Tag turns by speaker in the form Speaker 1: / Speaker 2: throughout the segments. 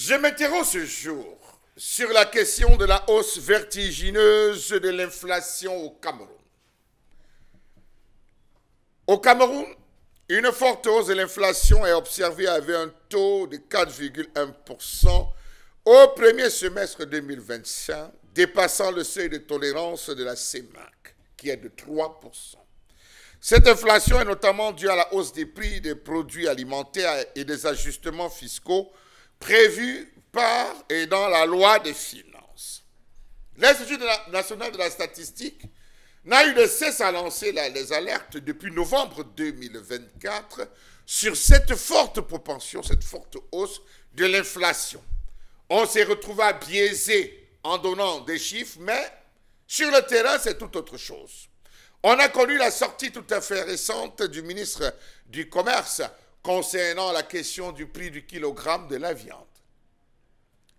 Speaker 1: Je m'interroge ce jour sur la question de la hausse vertigineuse de l'inflation au Cameroun. Au Cameroun, une forte hausse de l'inflation est observée avec un taux de 4,1% au premier semestre 2025, dépassant le seuil de tolérance de la CEMAC, qui est de 3%. Cette inflation est notamment due à la hausse des prix des produits alimentaires et des ajustements fiscaux prévus par et dans la loi des finances. L'Institut national de la statistique n'a eu de cesse à lancer les alertes depuis novembre 2024 sur cette forte propension, cette forte hausse de l'inflation. On s'est retrouvé à biaiser en donnant des chiffres, mais sur le terrain, c'est tout autre chose. On a connu la sortie tout à fait récente du ministre du Commerce concernant la question du prix du kilogramme de la viande.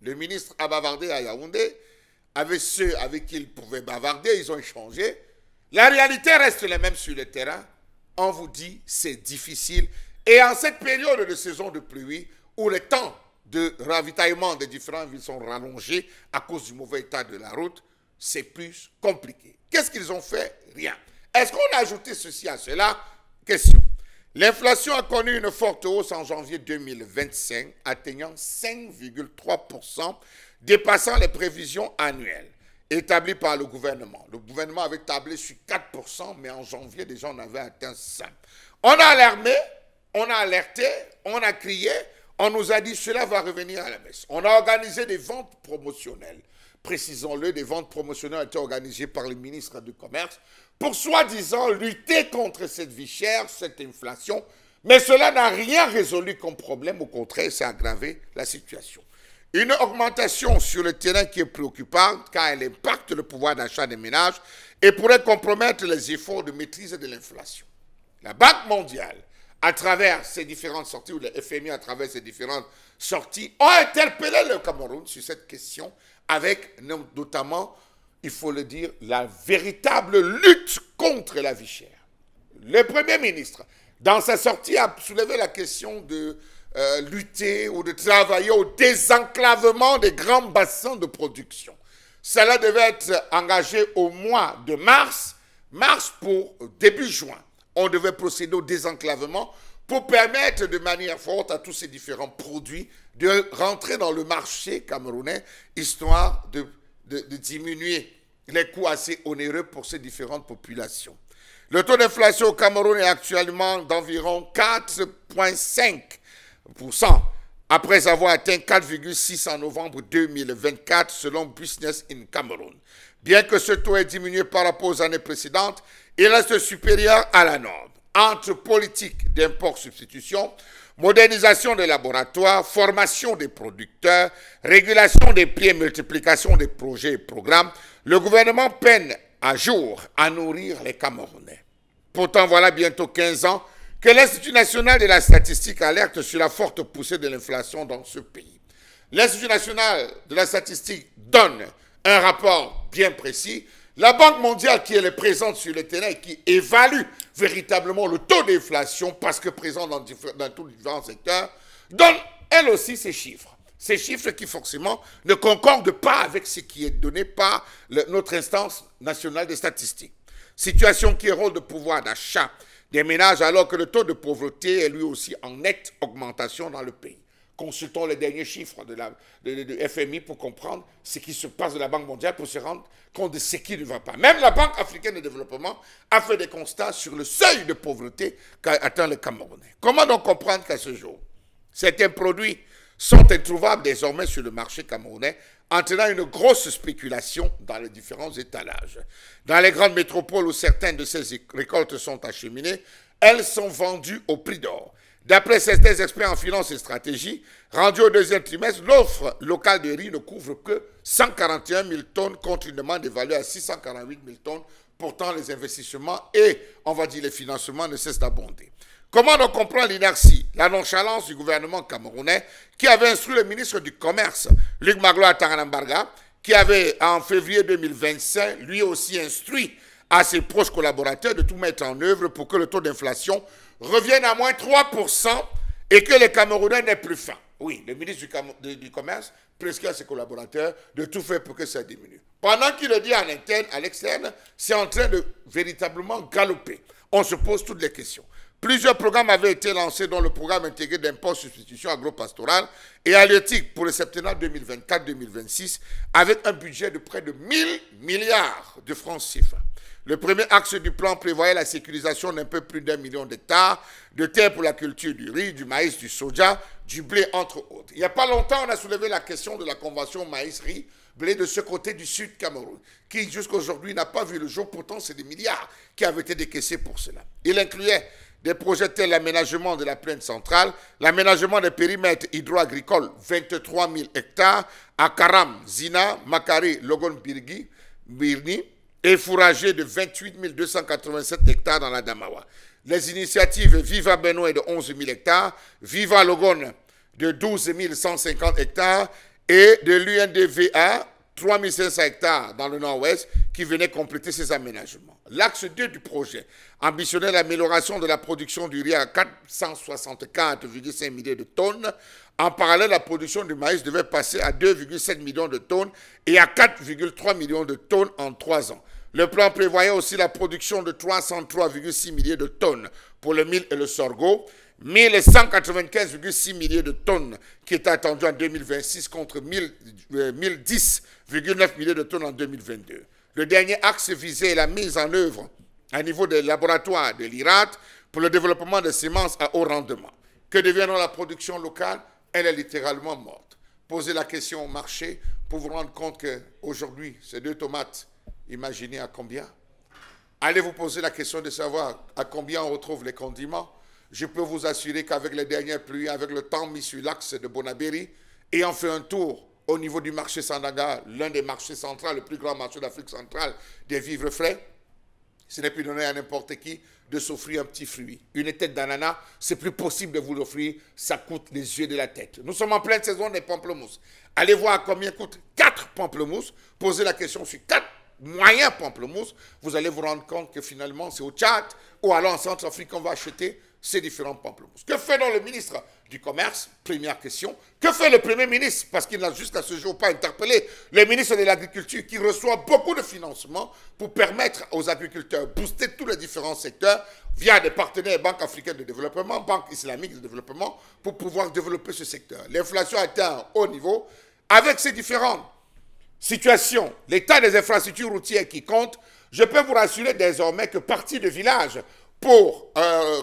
Speaker 1: Le ministre a bavardé à Yaoundé, avec ceux avec qui il pouvait bavarder, ils ont échangé. La réalité reste la même sur le terrain. On vous dit, c'est difficile. Et en cette période de saison de pluie, où les temps de ravitaillement des différentes villes sont rallongés à cause du mauvais état de la route, c'est plus compliqué. Qu'est-ce qu'ils ont fait? Rien. Est-ce qu'on a ajouté ceci à cela? Question. L'inflation a connu une forte hausse en janvier 2025, atteignant 5,3%, dépassant les prévisions annuelles établies par le gouvernement. Le gouvernement avait tablé sur 4%, mais en janvier, déjà, on avait atteint 5%. On a alarmé, on a alerté, on a crié, on nous a dit cela va revenir à la baisse. On a organisé des ventes promotionnelles. Précisons-le, des ventes promotionnelles ont été organisées par le ministre du Commerce pour soi-disant lutter contre cette vie chère, cette inflation. Mais cela n'a rien résolu comme problème, au contraire, ça a aggravé la situation. Une augmentation sur le terrain qui est préoccupante car elle impacte le pouvoir d'achat des ménages et pourrait compromettre les efforts de maîtrise de l'inflation. La Banque mondiale, à travers ses différentes sorties, ou le FMI à travers ses différentes sorties, ont interpellé le Cameroun sur cette question avec notamment, il faut le dire, la véritable lutte contre la vie chère. Le Premier ministre, dans sa sortie, a soulevé la question de lutter ou de travailler au désenclavement des grands bassins de production. Cela devait être engagé au mois de mars pour début juin. On devait procéder au désenclavement pour permettre de manière forte à tous ces différents produits de rentrer dans le marché camerounais, histoire de diminuer les coûts assez onéreux pour ces différentes populations. Le taux d'inflation au Cameroun est actuellement d'environ 4,5%, après avoir atteint 4,6% en novembre 2024, selon Business in Cameroun. Bien que ce taux ait diminué par rapport aux années précédentes, il reste supérieur à la norme. Entre politique d'import-substitution, modernisation des laboratoires, formation des producteurs, régulation des prix et multiplication des projets et programmes, le gouvernement peine à jour à nourrir les Camerounais. Pourtant, voilà bientôt 15 ans que l'Institut national de la statistique alerte sur la forte poussée de l'inflation dans ce pays. L'Institut national de la statistique donne un rapport bien précis. La Banque mondiale, qui est présente sur le terrain et qui évalue véritablement le taux d'inflation, parce que présent dans tous les différents secteurs, donne elle aussi ces chiffres. Ces chiffres qui forcément ne concordent pas avec ce qui est donné par notre instance nationale des statistiques. Situation qui érode le pouvoir d'achat des ménages alors que le taux de pauvreté est lui aussi en nette augmentation dans le pays. Consultons les derniers chiffres de FMI pour comprendre ce qui se passe de la Banque mondiale, pour se rendre compte de ce qui ne va pas. Même la Banque africaine de développement a fait des constats sur le seuil de pauvreté qu'a atteint le Camerounais. Comment donc comprendre qu'à ce jour, certains produits sont introuvables désormais sur le marché camerounais, entraînant une grosse spéculation dans les différents étalages. Dans les grandes métropoles où certaines de ces récoltes sont acheminées, elles sont vendues au prix d'or. D'après certains experts en finance et stratégie, rendu au deuxième trimestre, l'offre locale de riz ne couvre que 141 000 tonnes contre une demande évaluée à 648 000 tonnes. Pourtant, les investissements et, on va dire, les financements ne cessent d'abonder. Comment donc comprendre l'inertie, la nonchalance du gouvernement camerounais qui avait instruit le ministre du Commerce, Luc Magloire Tanganambarga, qui avait, en février 2025, lui aussi instruit à ses proches collaborateurs de tout mettre en œuvre pour que le taux d'inflation revienne à moins 3% et que les Camerounais n'aient plus faim. Oui, le ministre du Commerce prescrit à ses collaborateurs de tout faire pour que ça diminue. Pendant qu'il le dit en interne, à l'externe, c'est en train de véritablement galoper. On se pose toutes les questions. Plusieurs programmes avaient été lancés, dont le programme intégré d'impôt substitution agro-pastorale et halieutique pour le septennat 2024-2026, avec un budget de près de 1000 milliards de francs CFA. Le premier axe du plan prévoyait la sécurisation d'un peu plus d'1 million d'hectares de terres pour la culture du riz, du maïs, du soja, du blé, entre autres. Il n'y a pas longtemps, on a soulevé la question de la convention maïs-riz, blé de ce côté du sud Cameroun, qui jusqu'à aujourd'hui n'a pas vu le jour. Pourtant, c'est des milliards qui avaient été décaissés pour cela. Il incluait des projets tels l'aménagement de la plaine centrale, l'aménagement des périmètres hydro-agricoles, 23 000 hectares, à Karam, Zina, Makari, Logon Birni, et fourragé de 28 287 hectares dans la Damawa. Les initiatives Viva Benoît de 11 000 hectares, Viva Logon de 12 150 hectares et de l'UNDVA 3 500 hectares dans le nord-ouest qui venaient compléter ces aménagements. L'axe 2 du projet ambitionnait l'amélioration de la production du riz à 464,5 millions de tonnes. En parallèle, la production du maïs devait passer à 2,7 millions de tonnes et à 4,3 millions de tonnes en 3 ans. Le plan prévoyait aussi la production de 303,6 millions de tonnes pour le mil et le sorgho, 1195,6 millions de tonnes qui étaient attendues en 2026 contre 1010,9 millions de tonnes en 2022. Le dernier axe visait la mise en œuvre à niveau des laboratoires de l'IRAT pour le développement de semences à haut rendement. Que deviendra la production locale? Elle est littéralement morte. Posez la question au marché pour vous rendre compte qu'aujourd'hui, ces 2 tomates, imaginez à combien? Allez vous poser la question de savoir à combien on retrouve les condiments. Je peux vous assurer qu'avec les dernières pluies, avec le temps mis sur l'axe de Bonabéry, ayant fait un tour au niveau du marché Sandaga, l'un des marchés centraux, le plus grand marché d'Afrique centrale des vivres frais, ce n'est plus donné à n'importe qui de s'offrir un petit fruit. Une tête d'ananas, c'est plus possible de vous l'offrir, ça coûte les yeux de la tête. Nous sommes en pleine saison des pamplemousses. Allez voir combien coûtent 4 pamplemousses, posez la question sur 4 moyens pamplemousses, vous allez vous rendre compte que finalement c'est au Tchad ou alors en Centrafrique qu'on va acheter ces différents pamplemousses. Que fait donc le ministre du Commerce? Première question. Que fait le Premier ministre? Parce qu'il n'a jusqu'à ce jour pas interpellé le ministre de l'Agriculture qui reçoit beaucoup de financement pour permettre aux agriculteurs de booster tous les différents secteurs via des partenaires Banque africaine de développement, Banque islamique de développement pour pouvoir développer ce secteur. L'inflation atteint un haut niveau avec ces différentes situations. L'état des infrastructures routières qui compte, je peux vous rassurer désormais que partie de village pour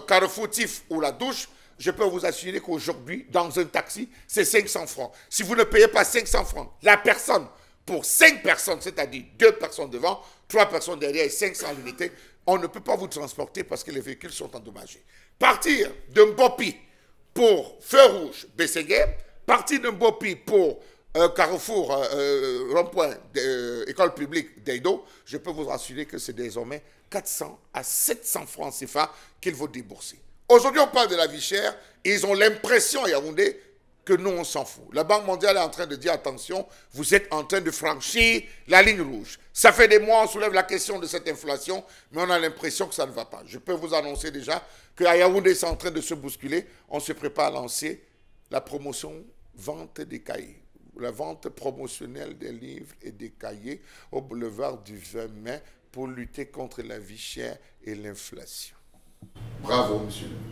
Speaker 1: Carrefour Tif ou la douche, je peux vous assurer qu'aujourd'hui, dans un taxi, c'est 500 francs. Si vous ne payez pas 500 francs, la personne, pour 5 personnes, c'est-à-dire 2 personnes devant, 3 personnes derrière et 500 unités, on ne peut pas vous transporter parce que les véhicules sont endommagés. Partir de Mbopi pour Feu Rouge, Bességué, partir de Mbopi pour Carrefour, rond-point, école publique d'Eido, je peux vous rassurer que c'est désormais 400 à 700 francs CFA qu'il faut débourser. Aujourd'hui, on parle de la vie chère et ils ont l'impression, à Yaoundé, que nous, on s'en fout. La Banque mondiale est en train de dire, attention, vous êtes en train de franchir la ligne rouge. Ça fait des mois, on soulève la question de cette inflation, mais on a l'impression que ça ne va pas. Je peux vous annoncer déjà qu'à Yaoundé, c'est en train de se bousculer. On se prépare à lancer la promotion vente des cahiers. La vente promotionnelle des livres et des cahiers au boulevard du 20 mai pour lutter contre la vie chère et l'inflation. Bravo, monsieur le maire.